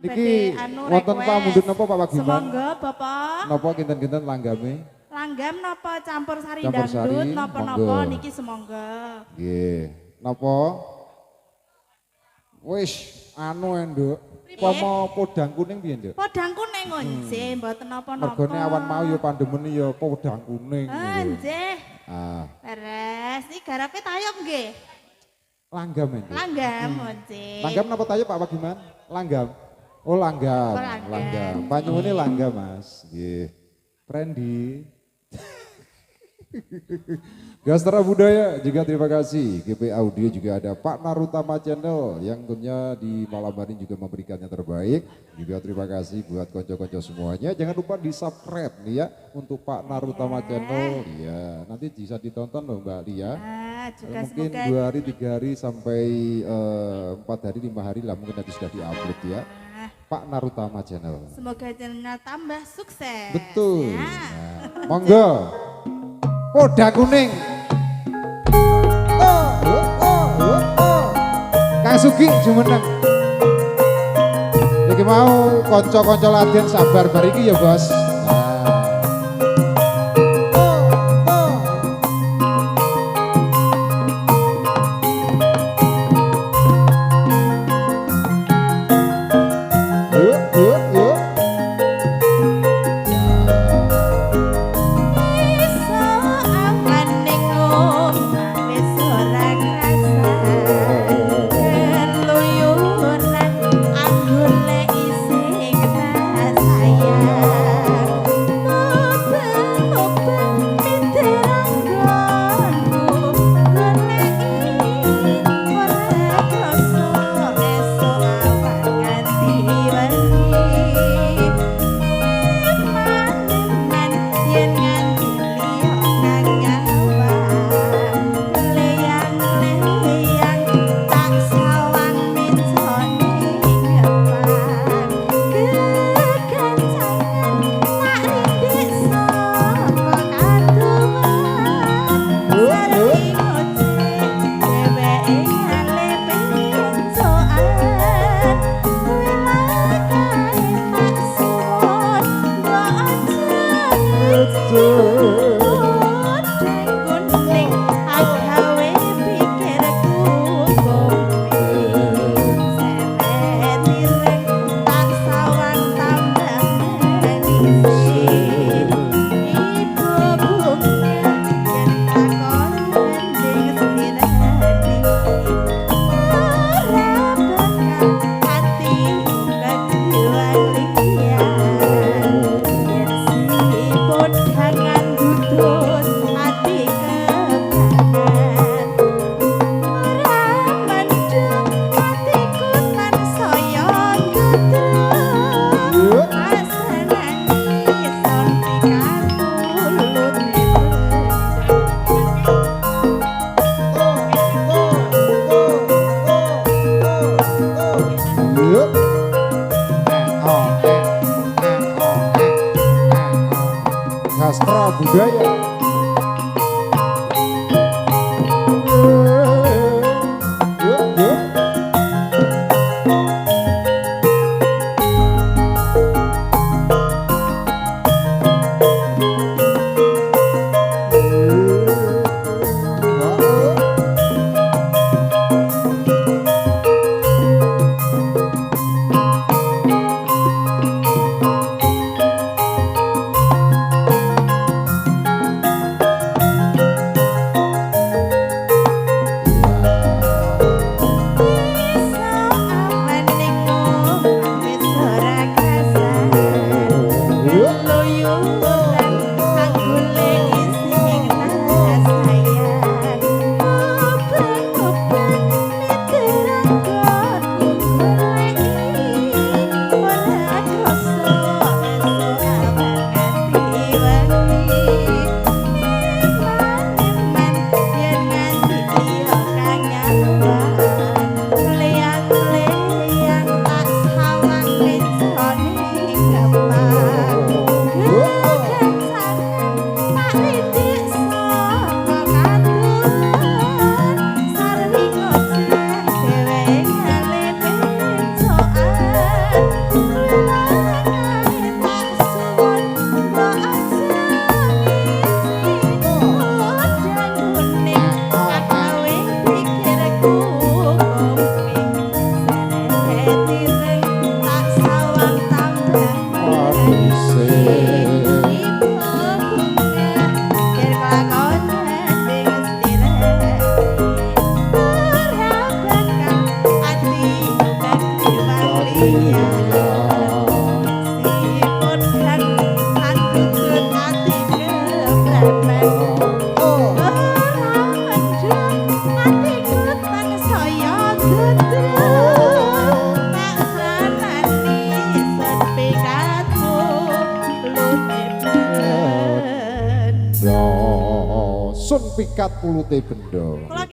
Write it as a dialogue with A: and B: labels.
A: Niki wonten pamundhut napa Pak Wagiman?
B: Semangga Bapak.
A: Napa kinten-kinten langgame?
B: Langgam napa campur sari
A: Campur sari,
B: dangdut napa-napa
A: monggo.
B: niki semangga.
A: Nggih. Napa? Wis anu Nduk. Pomo podang kuning piye, Nduk?
B: Podang kuning nggih, mboten napa-napa.
A: Mergone awan mau ya pandemene ya podang kuning.
B: Nggih.
A: Ah,
B: Beres. Iki garape tayub nggih.
A: langgam Nduk.
B: Langgam nggih.
A: Langgam napa tayo Pak Wagiman? Langgam. Oh langgam,
B: Oh, langgam.
A: langgam. Panyuwune langgam Mas. Nggih. Trendy. Gastara Budaya juga terima kasih. GP Audio juga ada Pak Narutama Channel yang tentunya di malam hari juga memberikan yang terbaik. Juga terima kasih buat konco-konco semuanya. Jangan lupa di subscribe nih ya untuk Pak Narutama Channel. Iya, nanti bisa ditonton loh Mbak Lia.
B: Juga
A: Mungkin
B: semoga
A: 2 hari, 3 hari sampai 4 hari, 5 hari lah mungkin nanti sudah diupload ya. Pak Narutama Channel.
B: semoga channelnya tambah sukses.
A: Betul.
B: Ya.
A: Nah, monggo. Podang kuning. Kang Sugi jumeneng. Iki mau kanca-kanca latihan sabar bar iki ya, Bos. Gastara Budaya. pikat pulute bendo.
B: Kula